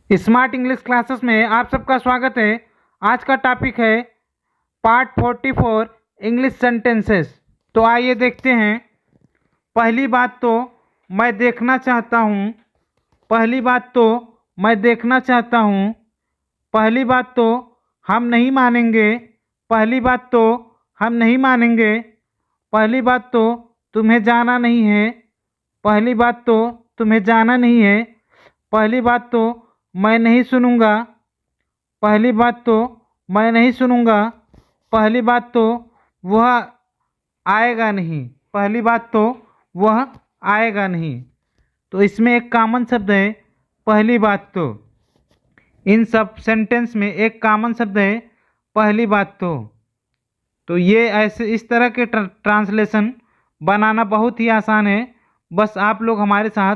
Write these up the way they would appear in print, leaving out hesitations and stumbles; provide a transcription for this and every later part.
Smart English classes में आप सबका स्वागत है। आज का टॉपिक है पार्ट 44 इंग्लिश सेंटेंसेस। तो आइए देखते हैं। पहली बात तो मैं देखना चाहता हूँ। पहली बात तो मैं देखना चाहता हूँ। पहली बात तो हम नहीं मानेंगे। पहली बात तो हम नहीं मानेंगे। पहली बात तो तुम्हें जाना नहीं है। पहली बात तो तुम्हें जाना नहीं है। पहली बात तो मैं नहीं सुनूंगा। पहली बात तो मैं नहीं सुनूंगा। पहली बात तो वह आएगा नहीं। पहली बात तो वह आएगा नहीं। तो इसमें एक कॉमन शब्द है पहली बात तो। इन सब सेंटेंस में एक कॉमन शब्द है पहली बात तो ये ऐसे इस तरह के ट्रांसलेशन बनाना बहुत ही आसान है। बस आप लोग हमारे साथ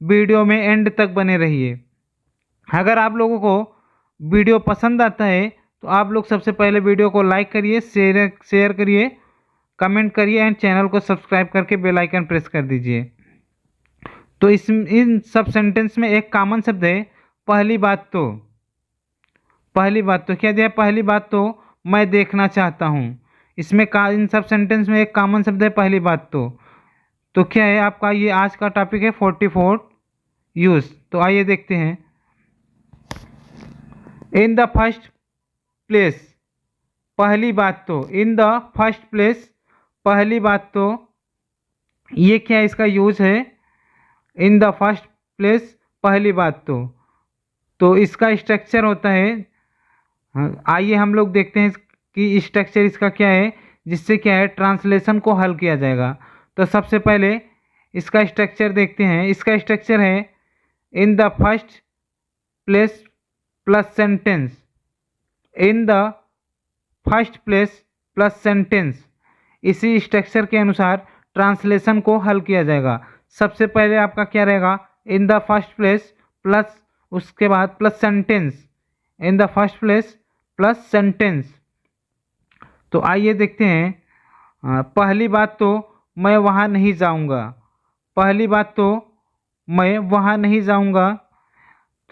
वीडियो में एंड तक बने रहिए। अगर आप लोगों को वीडियो पसंद आता है तो आप लोग सबसे पहले वीडियो को लाइक करिए, शेयर करिए, कमेंट करिए एंड चैनल को सब्सक्राइब करके बेल आइकन प्रेस कर दीजिए। तो इन सब सेंटेंस में एक कॉमन शब्द है पहली बात तो। पहली बात तो क्या दिया? पहली बात तो मैं देखना चाहता हूँ। इसमें इन सब सेंटेंस में एक कॉमन शब्द है पहली बात तो क्या है आपका? ये आज का टॉपिक है 44 यूज। तो आइए देखते हैं। इन द फर्स्ट प्लेस, पहली बात तो। इन द फर्स्ट प्लेस, पहली बात तो। ये क्या इसका यूज है? इन द फर्स्ट प्लेस, पहली बात तो इसका स्ट्रक्चर होता है। आइए हम लोग देखते हैं कि स्ट्रक्चर इसका क्या है, जिससे क्या है ट्रांसलेशन को हल किया जाएगा। तो सबसे पहले इसका स्ट्रक्चर देखते हैं। इसका स्ट्रक्चर है in the first place plus sentence. In the first place plus sentence. इसी स्ट्रक्चर के अनुसार ट्रांसलेशन को हल किया जाएगा। सबसे पहले आपका क्या रहेगा? इन द फर्स्ट प्लेस प्लस उसके बाद plus sentence. In the first place plus sentence. तो आइए देखते हैं। पहली बात तो मैं वहाँ नहीं जाऊँगा। पहली बात तो मैं वहाँ नहीं जाऊँगा।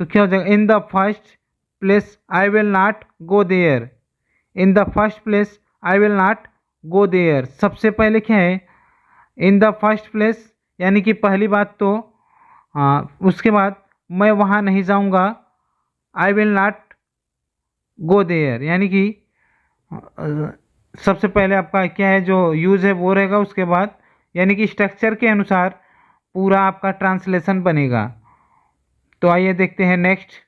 तो क्या हो जाएगा? In the first place I will not go there. In the first place I will not go there. सबसे पहले क्या है? इन द फर्स्ट प्लेस यानी कि पहली बात तो। उसके बाद मैं वहाँ नहीं जाऊँगा। I will not go there यानी कि सबसे पहले आपका क्या है जो यूज़ है वो रहेगा। उसके बाद यानी कि स्ट्रक्चर के अनुसार पूरा आपका ट्रांसलेशन बनेगा। तो आइए देखते हैं नेक्स्ट।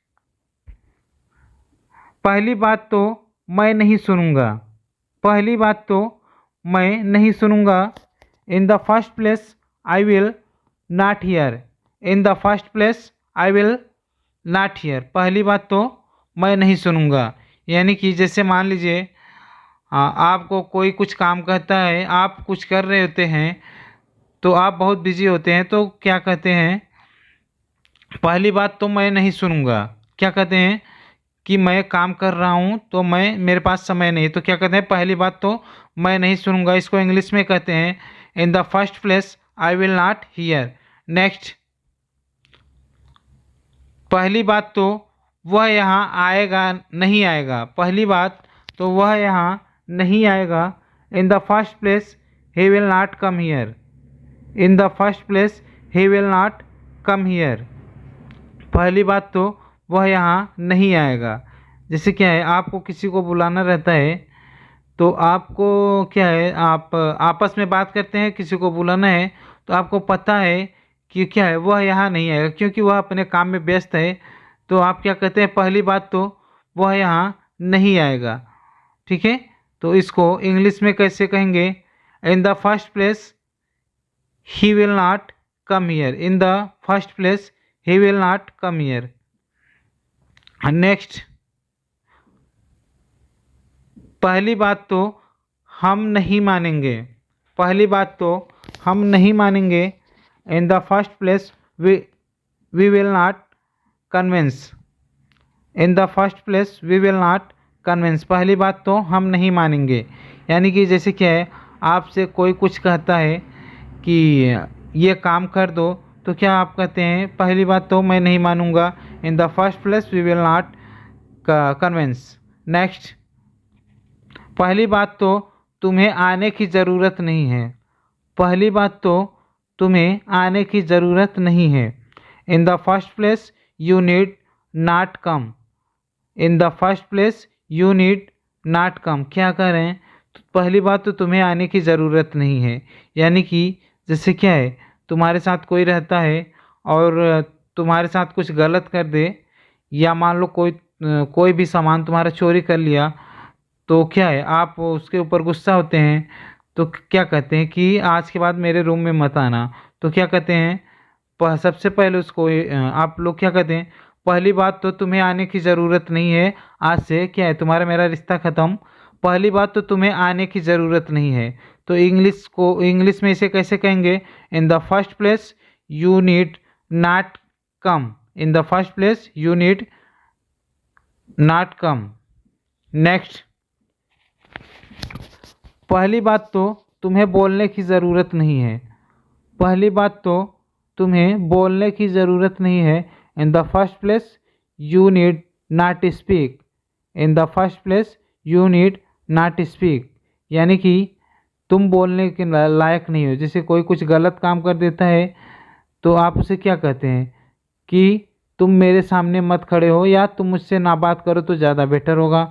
पहली बात तो मैं नहीं सुनूंगा। पहली बात तो मैं नहीं सुनूंगा। इन the first place I will not here. In the first place I will not here. पहली बात तो मैं नहीं सुनूंगा यानी कि जैसे मान लीजिए आपको कोई कुछ काम कहता है, आप कुछ कर रहे होते हैं तो आप बहुत बिजी होते हैं, तो क्या कहते हैं? पहली बात तो मैं नहीं सुनूंगा। क्या कहते हैं कि मैं काम कर रहा हूँ तो मेरे पास समय नहीं। तो क्या कहते हैं? पहली बात तो मैं नहीं सुनूंगा। इसको इंग्लिश में कहते हैं in the first place I will not here. Next, पहली बात तो वह यहाँ आएगा नहीं आएगा। पहली बात तो वह यहाँ नहीं आएगा। इन the first place he will not come here. In the first place he will not come here. पहली बात तो वह यहाँ नहीं आएगा। जैसे क्या है, आपको किसी को बुलाना रहता है तो आपको क्या है, आप आपस में बात करते हैं, किसी को बुलाना है तो आपको पता है कि क्या है वह यहाँ नहीं आएगा क्योंकि वह अपने काम में व्यस्त है। तो आप क्या कहते हैं? पहली बात तो वह यहाँ नहीं आएगा। ठीक है, तो इसको इंग्लिश में कैसे कहेंगे? इन the first place he will not come here. In the first place he will not come here. Next, पहली बात तो हम नहीं मानेंगे। पहली बात तो हम नहीं मानेंगे। In the first place we will not convince. In the first place we will not convince. पहली बात तो हम नहीं मानेंगे यानी कि जैसे क्या है, आपसे कोई कुछ कहता है कि ये काम कर दो तो क्या आप कहते हैं? पहली बात तो मैं नहीं मानूंगा। In the first place we will not convince. Next, पहली बात तो तुम्हें आने की ज़रूरत नहीं है। पहली बात तो तुम्हें आने की ज़रूरत नहीं है। In the first place you need not come. In the first place you need not come, क्या कह रहे हैं? तो पहली बात तो तुम्हें आने की ज़रूरत नहीं है, यानी कि जैसे क्या है, तुम्हारे साथ कोई रहता है और तुम्हारे साथ कुछ गलत कर दे, या मान लो कोई भी सामान तुम्हारा चोरी कर लिया, तो क्या है, आप उसके ऊपर गुस्सा होते हैं, तो क्या कहते हैं कि आज के बाद मेरे रूम में मत आना। तो क्या कहते हैं, सबसे पहले उसको आप लोग क्या कहते हैं, पहली बात तो तुम्हें आने की ज़रूरत नहीं है, आज से क्या है, तुम्हारा मेरा रिश्ता ख़त्म। पहली बात तो तुम्हें आने की ज़रूरत नहीं है। तो इंग्लिश में इसे कैसे कहेंगे? इन the first place you need not come. In the first place you need not come. Next, पहली बात तो तुम्हें बोलने की ज़रूरत नहीं है। पहली बात तो तुम्हें बोलने की ज़रूरत नहीं है। In the first place you need not speak. In the first place you need not speak, यानी कि तुम बोलने के लायक नहीं हो। जैसे कोई कुछ गलत काम कर देता है तो आप उसे क्या कहते हैं कि तुम मेरे सामने मत खड़े हो, या तुम मुझसे ना बात करो तो ज़्यादा बेटर होगा,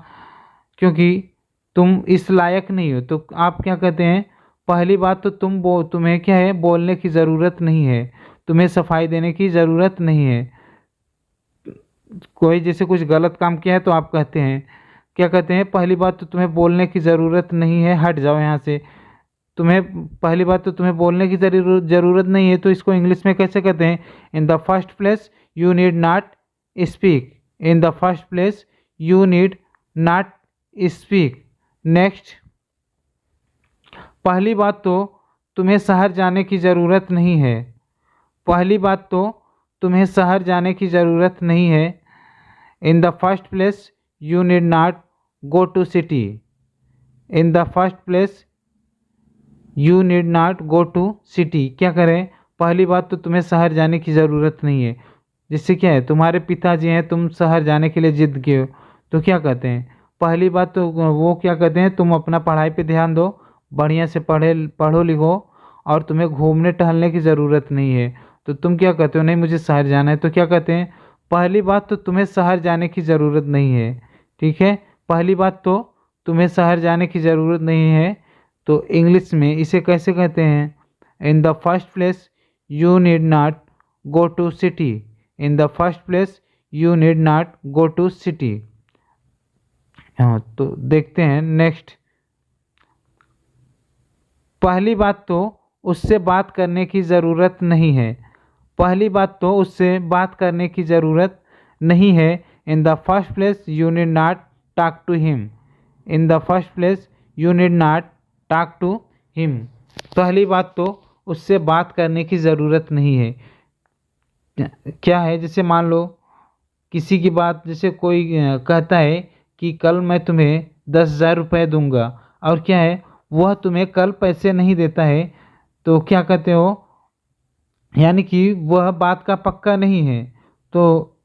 क्योंकि तुम इस लायक नहीं हो। तो आप क्या कहते हैं, पहली बात तो तुम्हें क्या है, बोलने की ज़रूरत नहीं है, तुम्हें सफाई देने की ज़रूरत नहीं है। कोई जैसे कुछ गलत काम किया है तो आप कहते हैं, क्या कहते हैं, पहली बात तो तुम्हें बोलने की ज़रूरत नहीं है, हट जाओ यहाँ से। पहली बात तो तुम्हें बोलने की ज़रूरत नहीं है, तो इसको इंग्लिश में कैसे कहते हैं? In the first place you need not speak. In the first place you need not speak. Next, पहली बात तो तुम्हें शहर जाने की ज़रूरत नहीं है। पहली बात तो तुम्हें शहर जाने की ज़रूरत नहीं है। In the first place you need not go to city. In the first place you need not go to city, क्या करें, पहली बात तो तुम्हें शहर जाने की ज़रूरत नहीं है। जिससे क्या है, तुम्हारे पिताजी हैं, तुम शहर जाने के लिए जिद किए हो, तो क्या कहते हैं, पहली बात तो वो क्या कहते हैं, तुम अपना पढ़ाई पे ध्यान दो, बढ़िया से पढ़ो लिखो, और तुम्हें घूमने टहलने की ज़रूरत नहीं है। तो तुम क्या कहते हो, नहीं मुझे शहर जाना है, तो क्या कहते हैं, पहली बात तो तुम्हें शहर जाने की ज़रूरत नहीं है। ठीक है, पहली बात तो तुम्हें शहर जाने की ज़रूरत नहीं है, तो इंग्लिश में इसे कैसे कहते हैं? In the first place you need not go to city. In the first place you need not go to city. हाँ, तो देखते हैं नेक्स्ट, पहली बात तो उससे बात करने की ज़रूरत नहीं है। पहली बात तो उससे बात करने की ज़रूरत नहीं है। In the first place you need not talk to him. In the first place you need not talk to him, पहली बात तो उससे बात करने की ज़रूरत नहीं है। क्या है, जैसे मान लो किसी की बात, जैसे कोई कहता है कि कल मैं तुम्हें 10,000 रुपये दूंगा, और क्या है, वह तुम्हें कल पैसे नहीं देता है, तो क्या कहते हो, यानी कि वह बात का पक्का नहीं है, तो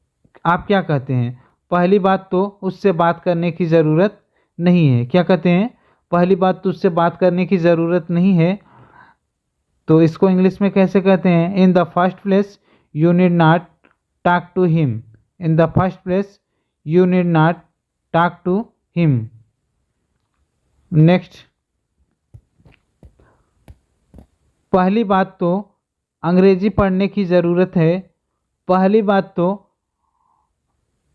आप क्या कहते हैं, पहली बात तो उससे बात करने की ज़रूरत नहीं है। क्या कहते हैं, पहली बात तो उससे बात करने की ज़रूरत नहीं है, तो इसको इंग्लिश में कैसे कहते हैं? In the first place you need not talk to him. In the first place you need not talk to him. Next, पहली बात तो अंग्रेजी पढ़ने की ज़रूरत है। पहली बात तो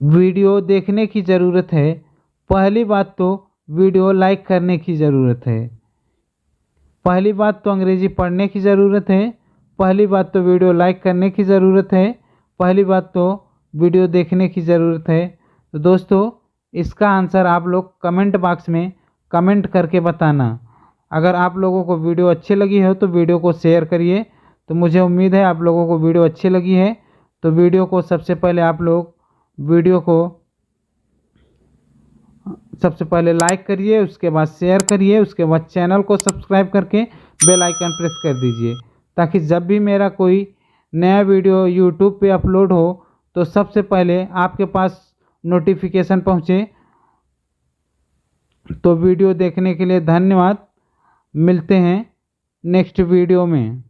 वीडियो देखने की ज़रूरत है। पहली बात तो वीडियो लाइक करने की ज़रूरत है। पहली बात तो अंग्रेजी पढ़ने की ज़रूरत है। पहली बात तो वीडियो लाइक करने की ज़रूरत है। पहली बात तो वीडियो देखने की ज़रूरत है। तो दोस्तों, इसका आंसर आप लोग कमेंट बॉक्स में कमेंट करके बताना। अगर आप लोगों को वीडियो अच्छी लगी हो तो वीडियो को शेयर करिए। तो मुझे उम्मीद है आप लोगों को वीडियो अच्छी लगी है। तो वीडियो को सबसे पहले आप लोग वीडियो को सबसे पहले लाइक करिए, उसके बाद शेयर करिए, उसके बाद चैनल को सब्सक्राइब करके बेल आइकन प्रेस कर दीजिए, ताकि जब भी मेरा कोई नया वीडियो यूट्यूब पे अपलोड हो तो सबसे पहले आपके पास नोटिफिकेशन पहुँचे। तो वीडियो देखने के लिए धन्यवाद। मिलते हैं नेक्स्ट वीडियो में।